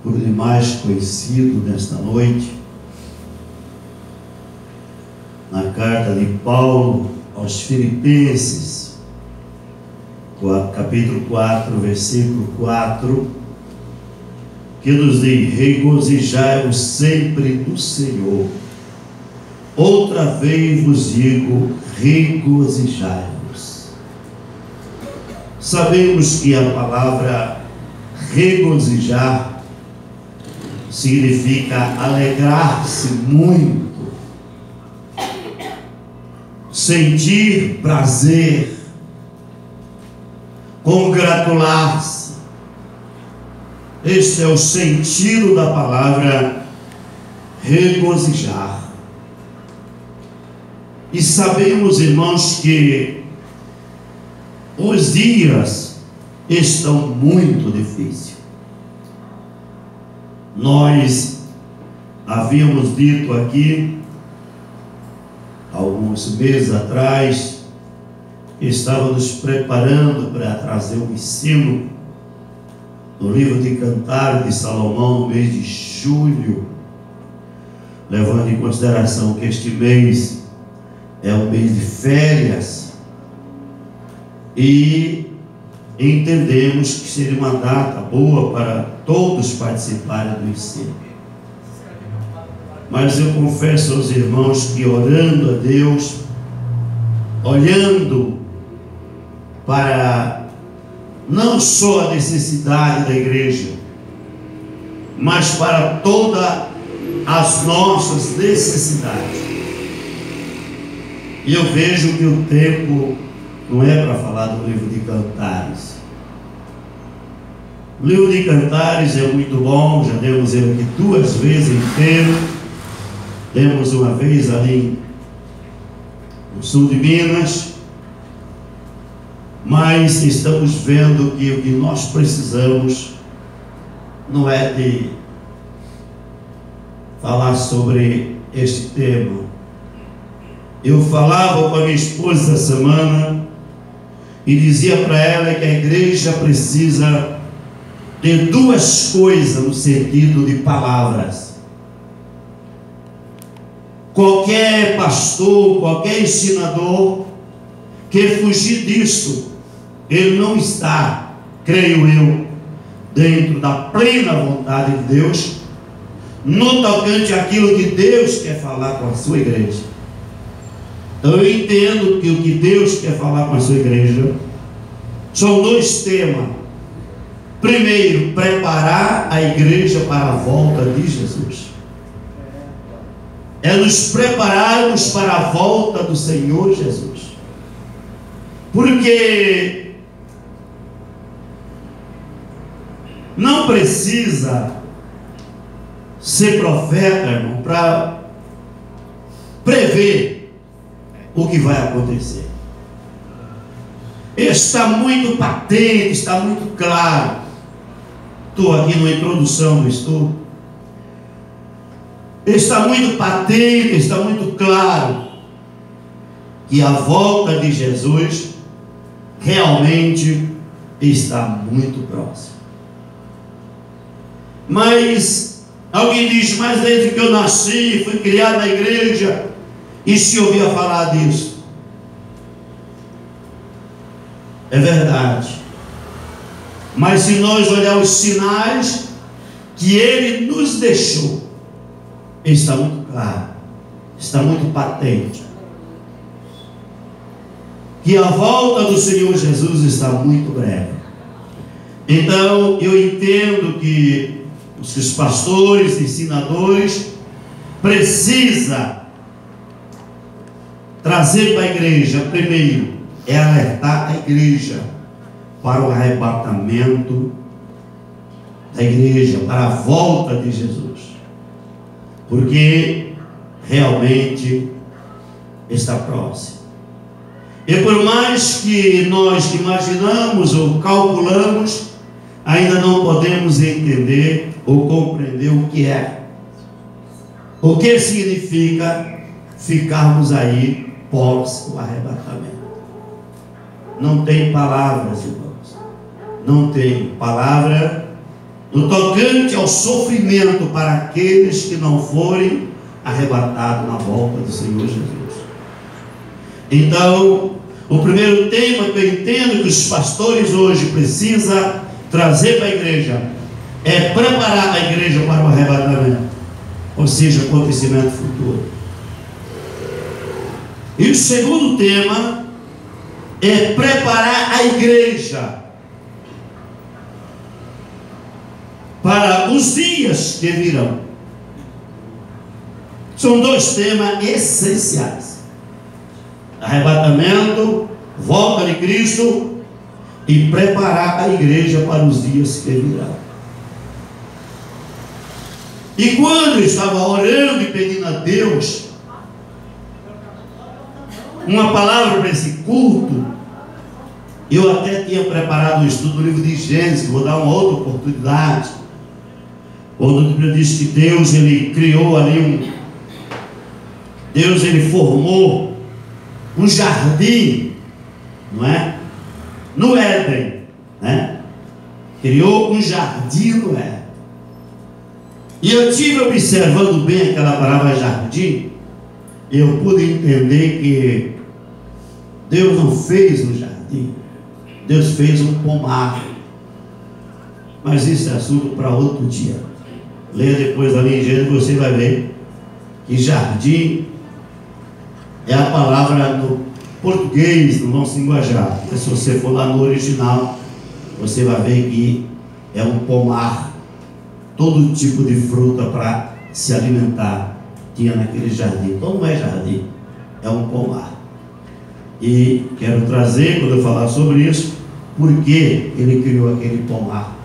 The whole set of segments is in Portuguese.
por demais conhecido nesta noite, na carta de Paulo aos Filipenses, capítulo 4, versículo 4, que nos diz: regozijai-vos sempre no Senhor. Outra vez vos digo, regozijai-vos. Sabemos que a palavra regozijar significa alegrar-se muito, sentir prazer, congratular-se. Este é o sentido da palavra regozijar. E sabemos, irmãos, que os dias estão muito difíceis. Nós havíamos dito aqui, alguns meses atrás, que estávamos preparando para trazer um ensino no livro de Cantares de Salomão, no mês de julho, levando em consideração que este mês é um mês de férias, e entendemos que seria uma data boa para todos participarem do ensino. Mas eu confesso aos irmãos que, orando a Deus, olhando para não só a necessidade da igreja, mas para todas as nossas necessidades, e eu vejo que o tempo não é para falar do livro de Cantares. O livro de Cantares é muito bom, já demos ele aqui 2 vezes inteiro. Demos uma vez ali no sul de Minas, mas estamos vendo que o que nós precisamos não é de falar sobre este tema. Eu falava com a minha esposa essa semana e dizia para ela que a igreja precisa de 2 coisas no sentido de palavras. Qualquer pastor, qualquer ensinador que fugir disso, ele não está, creio eu, dentro da plena vontade de Deus, no tocante àquilo que Deus quer falar com a sua igreja. Então eu entendo que o que Deus quer falar com a sua igreja são 2 temas. Primeiro, preparar a igreja para a volta de Jesus. É nos prepararmos para a volta do Senhor Jesus. Porque não precisa ser profeta, irmão, para prever o que vai acontecer. Está muito patente, está muito claro. Estou aqui na introdução do estudo. Está muito patente, está muito claro que a volta de Jesus realmente está muito próxima. Mas alguém diz: mas desde que eu nasci, fui criado na igreja, e se ouvia falar disso? É verdade. Mas se nós olharmos os sinais que Ele nos deixou, está muito claro, está muito patente, que a volta do Senhor Jesus está muito breve. Então eu entendo que os pastores, ensinadores, precisam trazer para a igreja, primeiro, é alertar a igreja para o arrebatamento da igreja, para a volta de Jesus, porque realmente está próximo. E por mais que nós imaginamos ou calculamos, ainda não podemos entender ou compreender o que é, o que significa ficarmos aí pós o arrebatamento. Não tem palavras, irmãos, não tem palavra, no tocante ao sofrimento para aqueles que não forem arrebatados na volta do Senhor Jesus. Então, o primeiro tema que eu entendo que os pastores hoje precisam trazer para a igreja é preparar a igreja para o arrebatamento, ou seja, acontecimento futuro. E o segundo tema é preparar a igreja para os dias que virão. São dois temas essenciais: arrebatamento, volta de Cristo, e preparar a igreja para os dias que virão. E quando eu estava orando e pedindo a Deus uma palavra para esse culto, eu até tinha preparado um estudo do livro de Gênesis, vou dar uma outra oportunidade, onde a Bíblia diz que Deus, ele criou ali Deus, ele formou um jardim, não é? No Éden, né? Criou um jardim no Éden. E eu estive observando bem aquela palavra jardim, e eu pude entender que Deus não fez um jardim, Deus fez um pomar. Mas isso é assunto para outro dia. Leia depois ali em Gênesis, você vai ver que jardim é a palavra no português, no nosso linguajar. Mas se você for lá no original, você vai ver que é um pomar. Todo tipo de fruta para se alimentar tinha naquele jardim. Então não é jardim, é um pomar. E quero trazer, quando eu falar sobre isso, por que ele criou aquele pomar.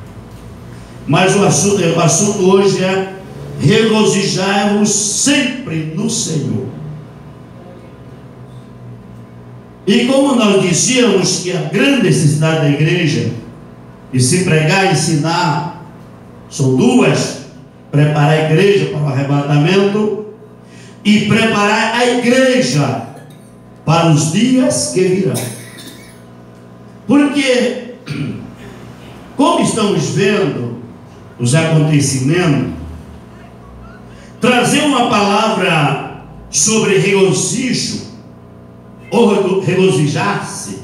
Mas o assunto hoje é regozijar-vos sempre no Senhor. E como nós dizíamos que a grande necessidade da igreja de se pregar e ensinar são duas: preparar a igreja para o arrebatamento e preparar a igreja para os dias que virão. Porque, como estamos vendo os acontecimentos, trazer uma palavra sobre regozijo, ou regozijar-se,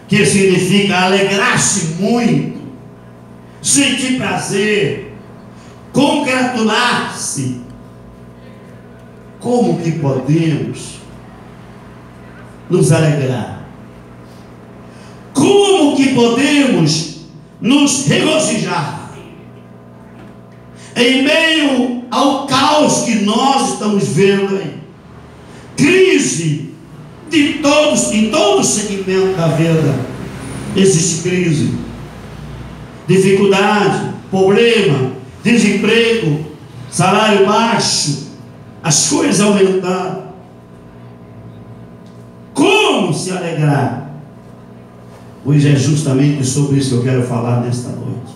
que significa alegrar-se muito, sentir prazer, congratular-se. Como que podemos nos alegrar? Como que podemos nos regozijar em meio ao caos que nós estamos vendo aí? Crise em todo o segmento da vida existe crise, dificuldade, problema, desemprego, salário baixo, as coisas aumentaram. Como se alegrar? Hoje é justamente sobre isso que eu quero falar nesta noite.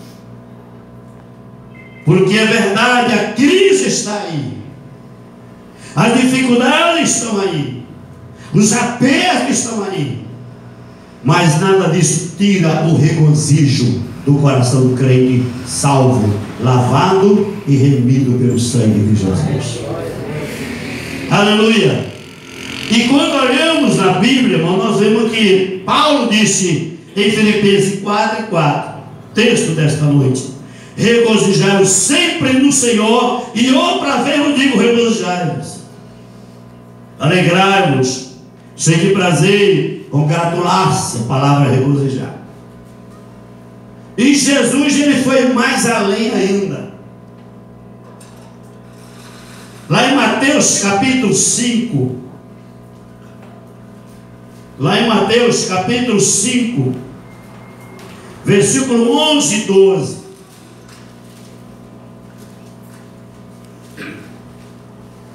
Porque é verdade, a crise está aí, as dificuldades estão aí, os apertos estão aí, mas nada disso tira o regozijo do coração do crente salvo, lavado e remido pelo sangue de Jesus. Aleluia! E quando olhamos na Bíblia, irmão, nós vemos que Paulo disse em Filipenses 4:4, texto desta noite: regozijai-vos sempre no Senhor, e outra vez eu digo regozijai-vos. Alegrai-vos, sentir prazer, congratular-se, a palavra regozijar. E Jesus, ele foi mais além ainda. Lá em Mateus capítulo 5, versículo 11 e 12,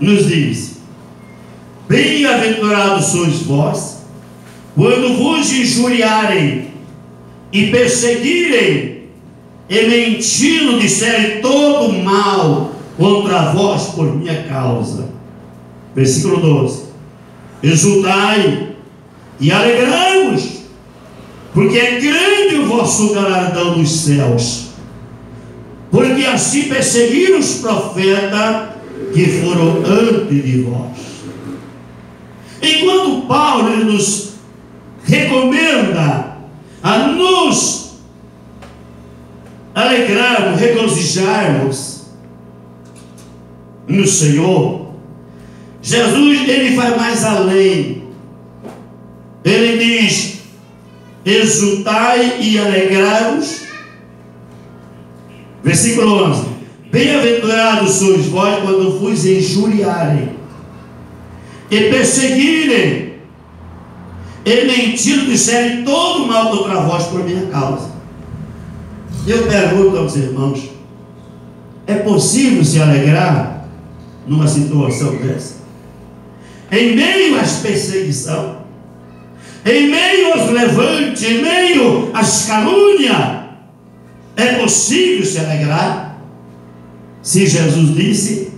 nos diz: bem-aventurados sois vós, quando vos injuriarem e perseguirem e mentindo disserem todo mal contra vós por minha causa. Versículo 12: exultai e alegrai-vos, porque é grande o vosso galardão nos céus, porque assim perseguiram os profetas que foram antes de vós. Enquanto Paulo ele nos recomenda a nos alegrarmos, regozijarmos no Senhor, Jesus ele vai mais além. Ele diz: exultai e alegrai-vos. Versículo 11: bem-aventurados sois vós quando vos injuriarem e perseguirem e mentindo disserem todo mal contra vós por minha causa. Eu pergunto aos irmãos: é possível se alegrar numa situação dessa? Em meio às perseguições, em meio aos levantes, em meio às calúnias, é possível se alegrar? Se Jesus disse: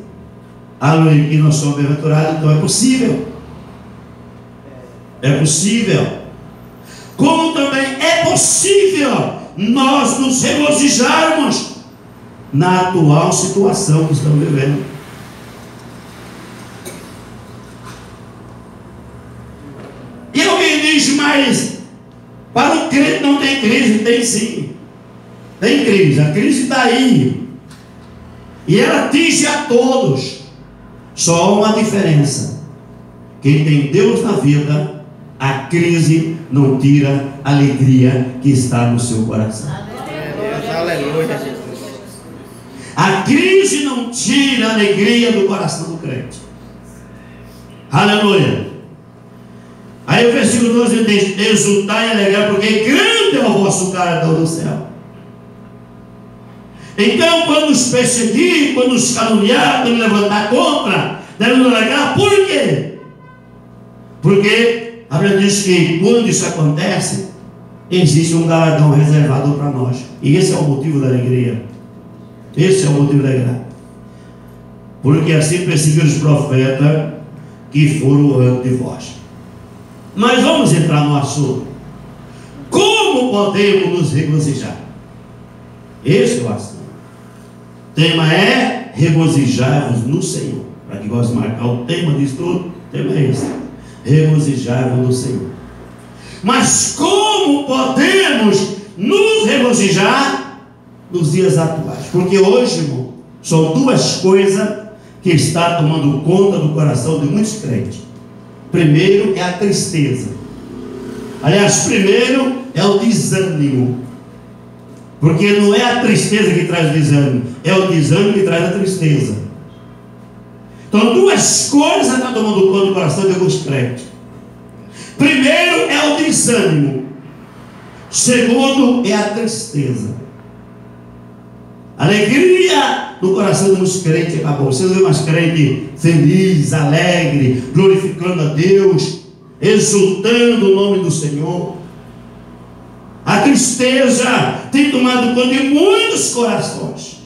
aleluia, que nós somos bem-aventurados, então é possível. É possível. Como também é possível nós nos regozijarmos na atual situação que estamos vivendo. E alguém diz: mas para o crente não tem crise. Tem sim, tem crise. A crise está aí e ela atinge a todos. Só uma diferença: quem tem Deus na vida, a crise não tira a alegria que está no seu coração. Aleluia, Jesus. A crise não tira a alegria do coração do crente. Aleluia. Aí o versículo 12 diz: exultai e alegrai, porque grande é o vosso galardão no céu. Então, quando nos perseguir, quando nos caluniar, quando levantar contra, devemos alegrar. Por quê? Porque a Bíblia diz que quando isso acontece, existe um galardão reservado para nós. E esse é o motivo da alegria. Esse é o motivo da alegria. Porque assim perseguiram os profetas que foram antes de vós. Mas vamos entrar no assunto. Como podemos nos regozijar? Esse é o assunto. O tema é regozijar-vos no Senhor. Para que goste de marcar o tema disso tudo, o tema é esse: regozijar-vos no Senhor. Mas como podemos nos regozijar nos dias atuais? Porque hoje, irmão, são duas coisas que estão tomando conta do coração de muitos crentes. Primeiro é a tristeza. Aliás, primeiro é o desânimo. Porque não é a tristeza que traz o desânimo, é o desânimo que traz a tristeza. Então, duas coisas estão tomando conta do coração de alguns crentes. Primeiro é o desânimo. Segundo é a tristeza. Alegria no coração dos crentes acabou. Você não vê mais crente feliz, alegre, glorificando a Deus, exultando o nome do Senhor. A tristeza tem tomado conta de muitos corações.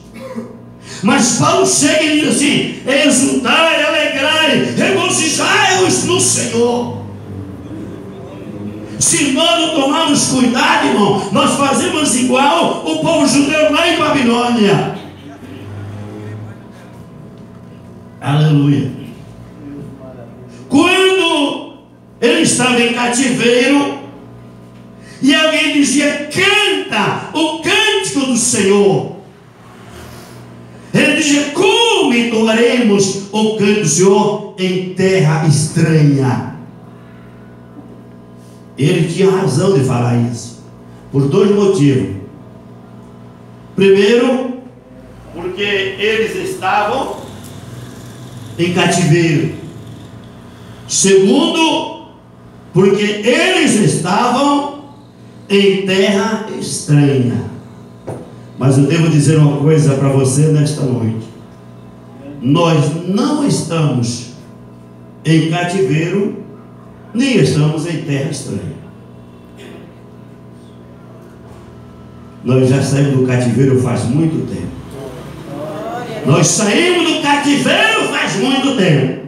Mas Paulo chega e diz assim: exultai, alegrai, regozijai-vos no Senhor. Se nós não tomarmos cuidado, irmão, nós fazemos igual o povo judeu lá em Babilônia. Aleluia. Quando ele estava em cativeiro e alguém dizia: canta o cântico do Senhor, ele dizia: como entoaremos o cântico do Senhor em terra estranha? Ele tinha razão de falar isso, por dois motivos. Primeiro, porque eles estavam em cativeiro. Segundo, porque eles estavam em terra estranha. Mas eu devo dizer uma coisa para você nesta noite: nós não estamos em cativeiro, nem estamos em terra estranha. Nós já saímos do cativeiro faz muito tempo. Nós saímos do cativeiro faz muito tempo.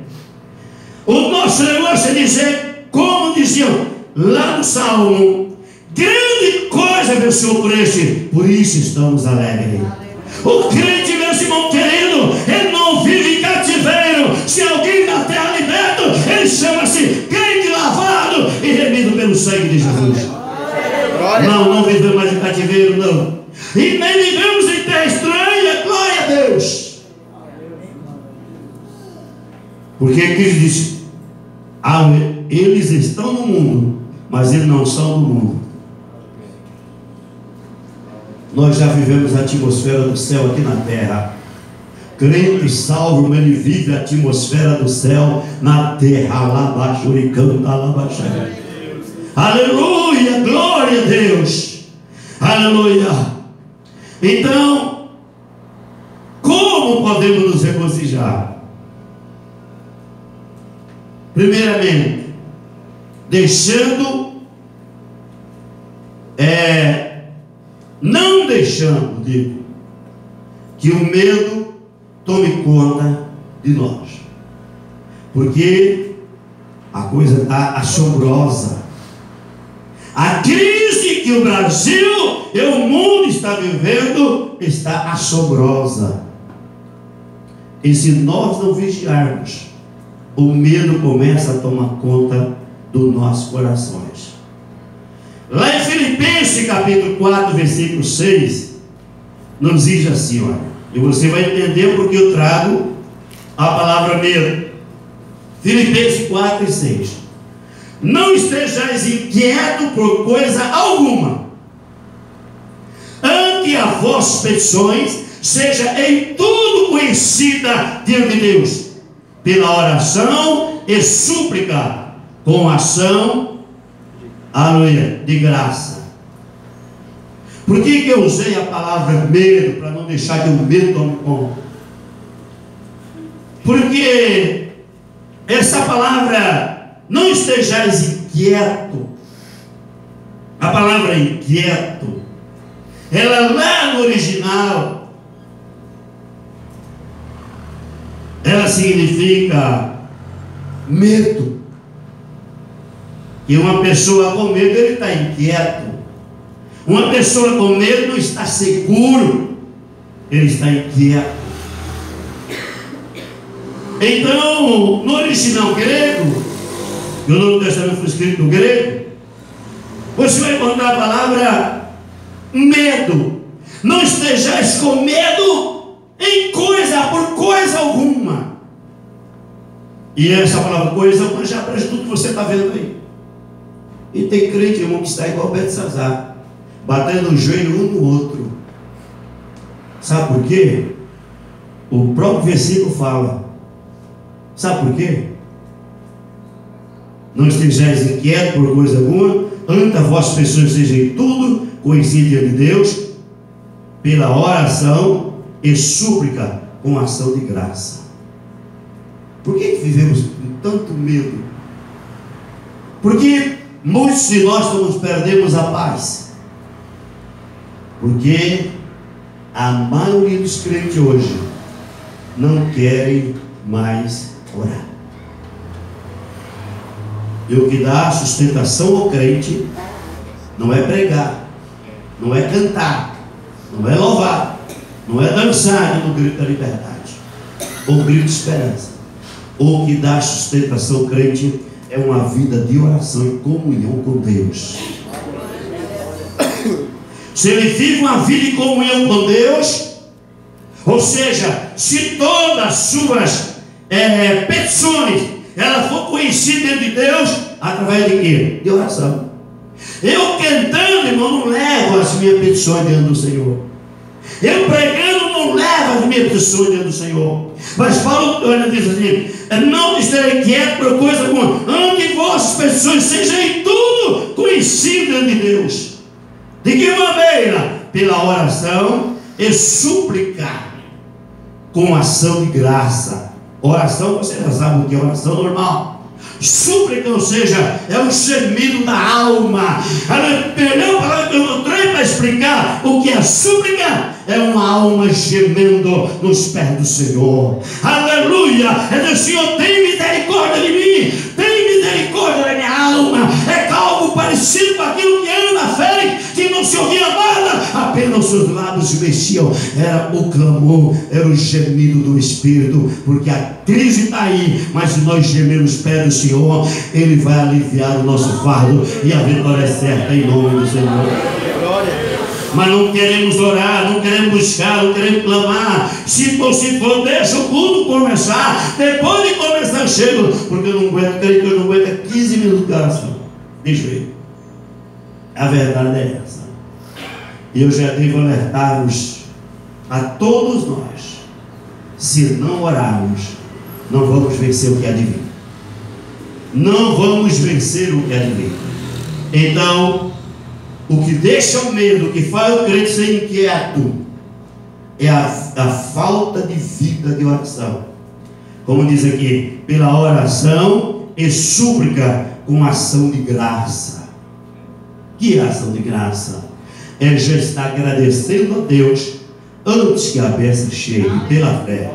O nosso negócio é dizer, como diziam lá no Salmo: grande coisa venceu por este, por isso estamos alegres. O crente, meus irmãos queridos, ele não vive em cativeiro. Se alguém na terra liberto, ele chama-se crente lavado e remido pelo sangue de Jesus. Não vivemos mais em cativeiro, não. E nem vivemos em terra estranha. Glória a Deus. Porque Cristo disse: eles estão no mundo, mas eles não são do mundo. Nós já vivemos a atmosfera do céu aqui na terra. Crente salvo, ele vive a atmosfera do céu na terra. Aleluia, glória a Deus. Aleluia. Então, como podemos nos regozijar? Primeiramente, não deixando, digo, que o medo tome conta de nós, porque a coisa está assombrosa. A crise que o Brasil e o mundo está vivendo está assombrosa. E se nós não vigiarmos, o medo começa a tomar conta dos nossos corações. Lá em Filipenses capítulo 4, versículo 6, nos diz assim, olha, e você vai entender porque eu trago a palavra medo. Filipenses 4 e 6. Não estejais inquietos por coisa alguma, ante as vossas petições seja em tudo conhecida diante de Deus, pela oração e súplica, com ação, aleluia, de graça. Por que eu usei a palavra medo? Para não deixar que o medo tome conta. Porque essa palavra, não estejais inquieto, a palavra inquieto, ela lá no original, ela significa medo. E uma pessoa com medo, ele está inquieto. Uma pessoa com medo não está seguro, ele está inquieto. Então, no original grego, e o Novo Testamento foi escrito no grego, você vai encontrar a palavra medo. Não estejais com medo em por coisa alguma. E essa palavra coisa já presta tudo que você está vendo aí. E tem crente, irmão, que está igual Belsazar, batendo o joelho um no outro. Sabe por quê? O próprio versículo fala. Sabe por quê? Não estejais inquietos por coisa alguma, ante as vossas pessoas sejam em tudo conhecidas diante de Deus, pela oração e súplica, com ação de graça. Por que vivemos com tanto medo? Porque muitos de nós nos perdemos a paz. Porque a maioria dos crentes hoje não querem mais orar. E o que dá sustentação ao crente não é pregar, não é cantar, não é louvar, não é dançar no grito da liberdade, ou grito de esperança. O que dá sustentação ao crente é uma vida de oração e comunhão com Deus. Se ele vive uma vida de comunhão com Deus, ou seja, se todas as suas petições ela for conhecida diante de Deus, através de quê? De oração. Eu cantando, irmão, não levo as minhas petições diante do Senhor. Eu pregando não levo as minhas petições diante do Senhor. Mas Paulo diz assim: não esteja quieto por coisa alguma, ante vossas petições sejam em tudo conhecidas diante de Deus. De que maneira? Pela oração e súplica, com ação de graça. Oração, você já sabe o que é oração normal. Súplica, ou seja, é um gemido da alma. A melhor palavra que eu encontrei para explicar o que é súplica é uma alma gemendo nos pés do Senhor. Aleluia! É dizer: Senhor, tem misericórdia de mim, tem misericórdia da minha alma. É algo parecido com aquilo que Ana fez, que não se ouvia nada, apenas o nossos lábios se mexiam, era o clamor, era o gemido do Espírito, porque a crise está aí, mas se nós gemermos perto do Senhor, Ele vai aliviar o nosso fardo, e a vitória é certa em nome do Senhor. Mas não queremos orar, não queremos buscar, não queremos clamar. Se for, deixa o culto começar. Depois de começar, eu chego, porque eu não aguento, creio que eu não aguento 15 minutos de oração. Deixa eu ir. A verdade é essa. E eu já devo alertar-vos a todos nós: se não orarmos, não vamos vencer o que há de vir. Não vamos vencer o que há de vir. Então, o que deixa o medo, o que faz o crente ser inquieto, é a falta de vida de oração. Como diz aqui, pela oração e súplica com ação de graça. Que ação de graça? É já estar agradecendo a Deus antes que a bênção chegue, pela fé.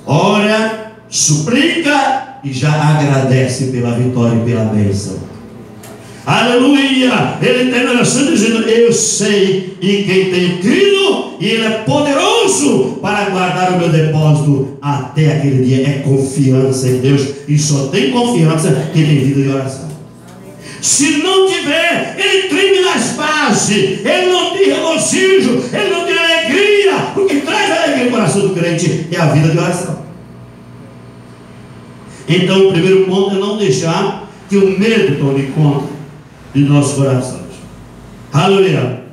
Ora, suplica e já agradece pela vitória e pela bênção. Aleluia! Ele tem oração dizendo: eu sei em quem tenho crido, e Ele é poderoso para guardar o meu depósito até aquele dia. É confiança em Deus, e só tem confiança quem tem vida de oração. Se não tiver, ele treme nas bases, ele não tem regozijo, ele não tem alegria. O que traz alegria no coração do crente é a vida de oração. Então, o primeiro ponto é não deixar que o medo tome conta de nossos corações. Aleluia.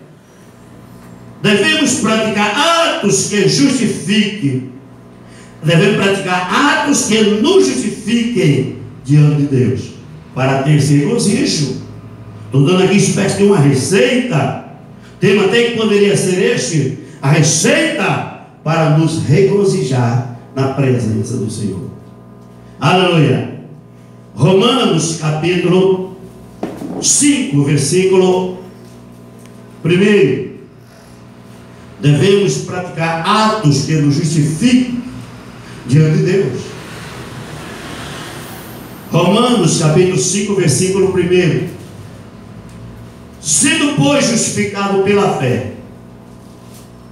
Devemos praticar atos que justifiquem. Devemos praticar atos que nos justifiquem diante de Deus, para ter esse regozijo. Estou dando aqui espécie de uma receita. Tema até que poderia ser este: a receita para nos regozijar na presença do Senhor. Aleluia. Romanos capítulo 5, versículo 1. Devemos praticar atos que nos justifiquem diante de Deus. Romanos capítulo 5, versículo 1. Sendo, pois, justificado pela fé,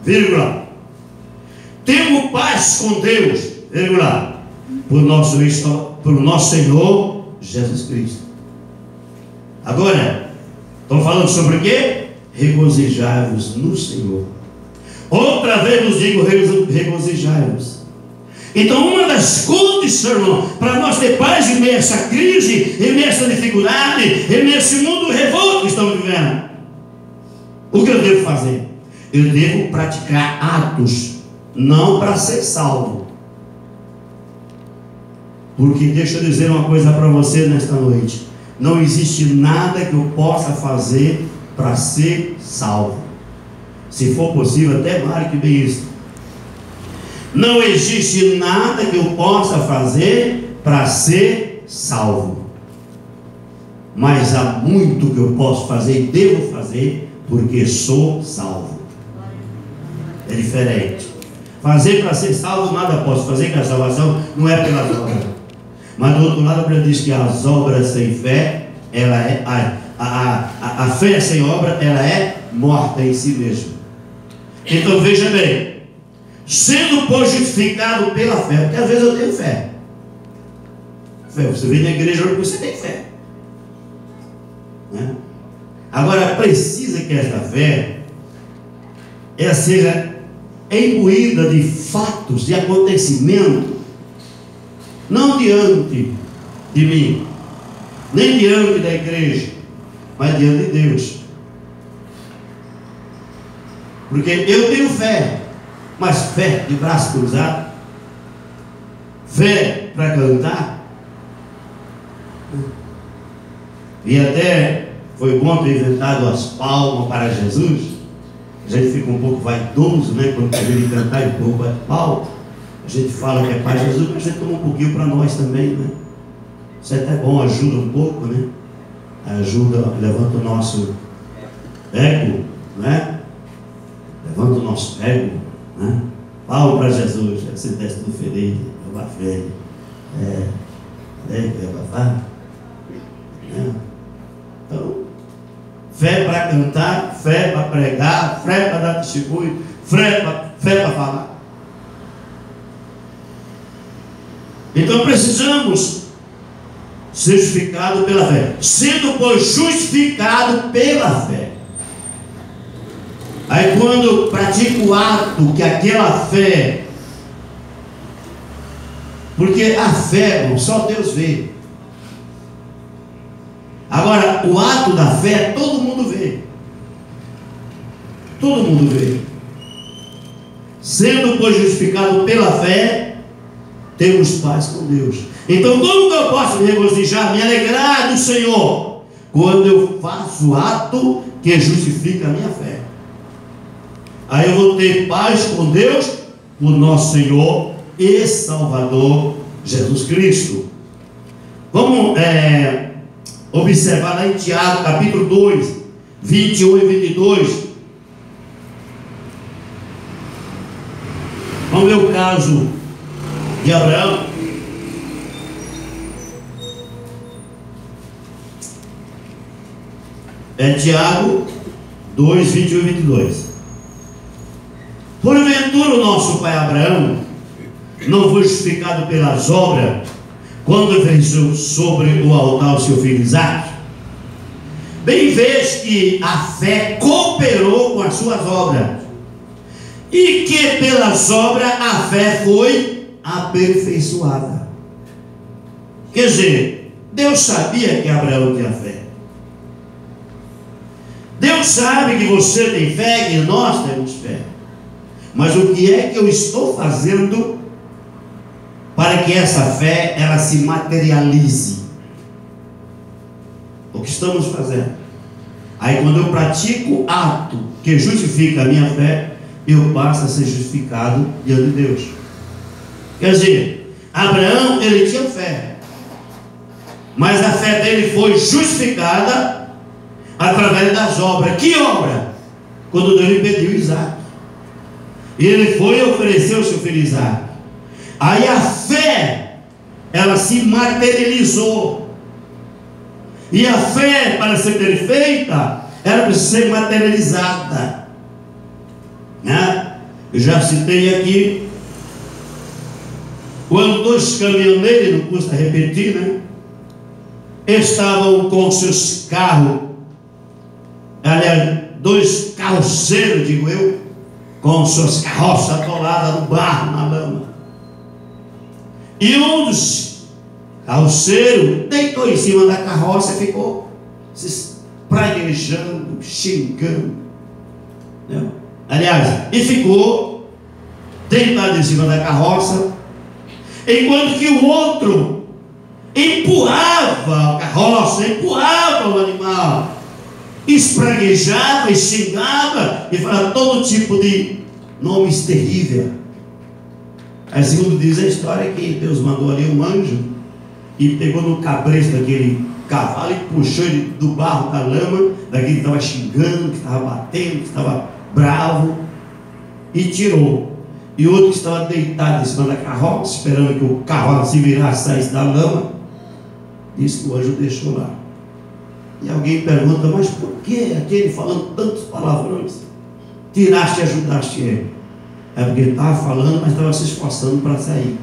vírgula, temos paz com Deus, vírgula, por nosso Senhor Jesus Cristo. Agora, estão falando sobre o quê? Regozijai-vos no Senhor. Outra vez nos digo, regozijai-vos. Então, uma das condições, irmão, para nós ter paz em meio a essa crise, em meio a essa dificuldade, em meio a esse mundo revolto que estamos vivendo, o que eu devo fazer? Eu devo praticar atos, não para ser salvo. Porque deixa eu dizer uma coisa para você nesta noite: não existe nada que eu possa fazer para ser salvo. Se for possível, até marque bem isso. Não existe nada que eu possa fazer para ser salvo. Mas há muito que eu posso fazer e devo fazer porque sou salvo. É diferente. Fazer para ser salvo nada posso fazer, que a salvação não é pelas obras. Mas do outro lado a Bíblia diz que as obras sem fé, ela é a fé sem obra, ela é morta em si mesma. Então veja bem, sendo, pois, justificado pela fé, porque às vezes eu tenho fé. Você vem na igreja porque você tem fé, né? Agora precisa que esta fé ela seja imbuída de fatos, de acontecimento, não diante de mim, nem diante da igreja, mas diante de Deus. Porque eu tenho fé, mas fé de braço cruzado, fé para cantar. E até foi bom ter inventado as palmas para Jesus. A gente fica um pouco vaidoso, né? Quando ele cantar e o povo bate palma. A gente fala que é para Jesus, mas a gente toma um pouquinho para nós também, né? Isso é até bom, ajuda um pouco, né? Ajuda, levanta o nosso ego, né? Levanta o nosso ego, né? Palma para Jesus, você desce do feliz, é uma fé. Então, fé para cantar, fé para pregar, fé para dar testemunho, fé para falar. Então precisamos ser justificados pela fé. Sendo, pois, justificado pela fé. Aí quando pratico o ato que aquela fé, porque a fé, irmão, só Deus vê. Agora, o ato da fé, todo mundo vê. Todo mundo vê. Sendo, pois, justificado pela fé, temos paz com Deus. Então, como que eu posso me regozijar, me alegrar do Senhor? Quando eu faço o ato que justifica a minha fé. Aí eu vou ter paz com Deus, o nosso Senhor e Salvador Jesus Cristo. Vamos observar lá em Tiago, capítulo 2, 21 e 22. Vamos ver o caso de Abraão. Tiago 2, 21 e 22. Porventura o nosso pai Abraão não foi justificado pelas obras quando ofereceu sobre o altar o seu filho Isaque? Bem vês que a fé cooperou com as suas obras, e que pelas obras a fé foi aperfeiçoada. Quer dizer, Deus sabia que Abraão tinha fé. Deus sabe que você tem fé, que nós temos fé. Mas o que é que eu estou fazendo para que essa fé ela se materialize? O que estamos fazendo? Aí quando eu pratico ato que justifica a minha fé, eu passo a ser justificado diante de Deus. Quer dizer, Abraão, ele tinha fé, mas a fé dele foi justificada através das obras. Que obra? Quando Deus lhe pediu Isaque, e ele foi e ofereceu o seu filho Isaque. Aí a fé, ela se materializou. E a fé, para ser perfeita, ela precisa ser materializada, né? Eu já citei aqui, quando dois caminhoneiros, não custa repetir, né? Estavam com seus carros, aliás, dois carroceiros, digo eu, com suas carroças atoladas no barro, na lama. E um dos carroceiros deitou em cima da carroça e ficou se praguejando, xingando, né? Aliás, e ficou deitado em cima da carroça, enquanto que o outro empurrava a carroça, empurrava o animal, espraguejava e xingava e falava todo tipo de nomes terríveis. Aí, segundo diz a história, que Deus mandou ali um anjo e pegou no cabresto daquele cavalo e puxou ele do barro, da lama, daquele que estava xingando, que estava batendo, que estava bravo, e tirou. E outro que estava deitado em cima da carroça, esperando que o cavalo se virasse, saísse da lama, disse que o anjo deixou lá. E alguém pergunta, mas por que aquele falando tantos palavrões tiraste e ajudaste ele? É porque ele estava falando, mas estava se esforçando para sair.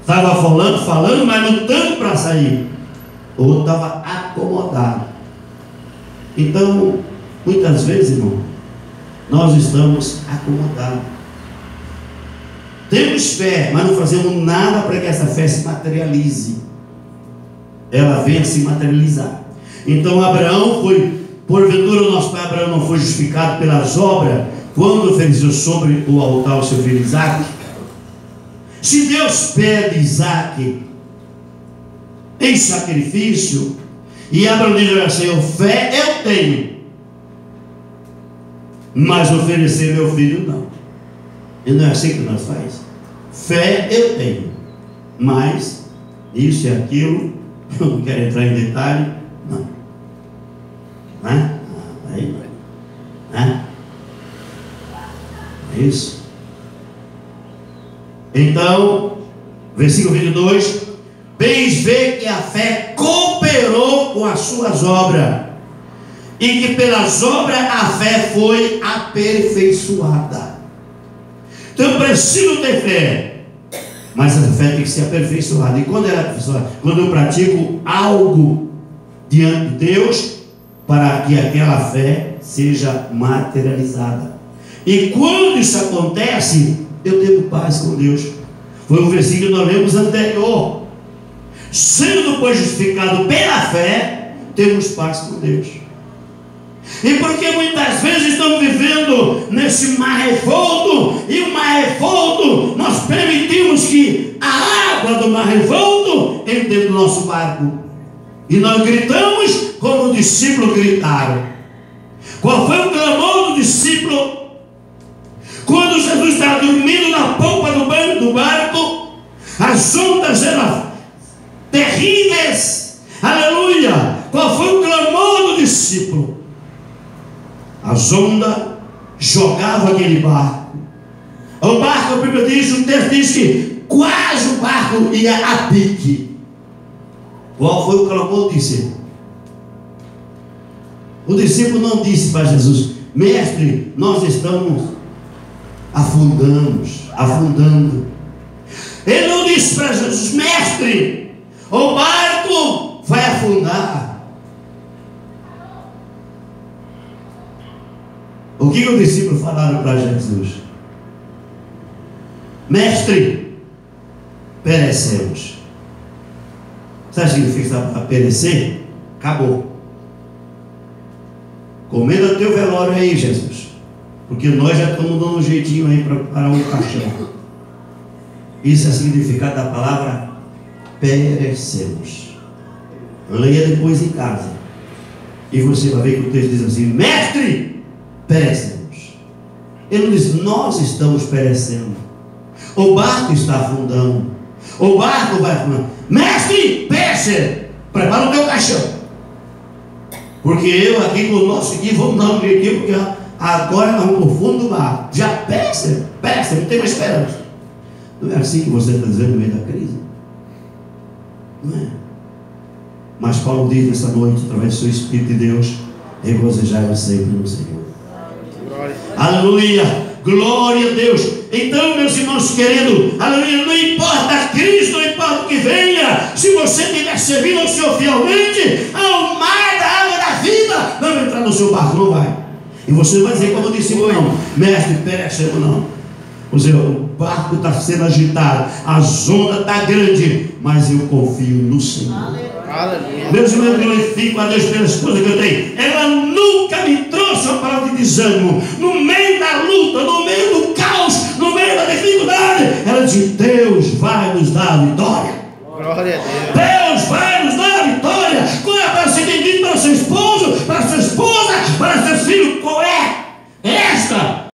Estava falando, mas lutando para sair. O outro estava acomodado. Então, muitas vezes, irmão, nós estamos acomodados. Temos fé, mas não fazemos nada para que essa fé se materialize. Ela venha se materializar. Então Abraão foi, porventura o nosso pai Abraão não foi justificado pelas obras quando ofereceu sobre o altar o seu filho Isaque? Se Deus pede Isaque em sacrifício, e Abraão diz: Senhor, fé eu tenho, mas oferecer meu filho não. E não é assim que nós fazemos. Fé eu tenho, mas isso e aquilo, eu não quero entrar em detalhe, não. Né? Aí não. Né? É isso. Então, versículo 22: bem vê que a fé cooperou com as suas obras, e que pelas obras a fé foi aperfeiçoada. Então eu preciso ter fé, mas a fé tem que ser aperfeiçoada. E quando ela é aperfeiçoada? Quando eu pratico algo diante de Deus, para que aquela fé seja materializada. E quando isso acontece, eu tenho paz com Deus. Foi um versículo que nós lemos anterior. Sendo pois justificado pela fé, temos paz com Deus. E porque muitas vezes estamos vivendo nesse mar revolto, e o mar revolto, nós permitimos que a água do mar revolto entre dentro do nosso barco. E nós gritamos como os discípulos gritaram. Qual foi o clamor do discípulo? Quando Jesus estava dormindo na polpa do barco, as ondas eram terríveis. Aleluia! Qual foi o clamor do discípulo? As ondas jogavam aquele barco. O barco, a Bíblia diz, o texto diz que quase o barco ia a pique. Qual foi o clamor do discípulo? O discípulo não disse para Jesus: mestre, nós estamos afundando. Ele não disse para Jesus: mestre, o barco vai afundar. O que os discípulos falaram para Jesus? Mestre, perecemos. Sabe o que significa perecer? Acabou. Comenda teu velório aí, Jesus, porque nós já estamos dando um jeitinho aí para parar o caixão. Isso é o significado da palavra perecemos. Leia depois em casa e você vai ver que o texto diz assim: mestre, perecemos. Ele não diz nós estamos perecendo, o barco está afundando, o barco vai afundando. Mestre, perece, prepara o teu caixão, porque eu aqui com o nosso aqui vamos dar um jeitinho, porque agora nós vamos para o fundo do mar. Já perece, não tem mais esperança. Não é assim que você está dizendo no meio da crise? Não é? Mas Paulo diz nessa noite, através do seu Espírito de Deus: regozijai-vos sempre no Senhor. Aleluia, glória a Deus. Então, meus irmãos queridos, aleluia, não importa a crise, não importa o que venha, se você estiver servindo ao Senhor fielmente, ao mar da água da vida não vai entrar no seu barco, não vai. E você vai dizer como eu disse: não, mestre, perecemos não. O barco está sendo agitado, as ondas estão grandes, mas eu confio no Senhor. Aleluia. Meus irmãos, glorifico a Deus pelas coisas que eu tenho. Ela nunca me trouxe uma palavra de desânimo. No meio da luta, no meio do caos, no meio da dificuldade, ela disse: Deus vai nos dar a vitória. Glória a Deus. Deus vai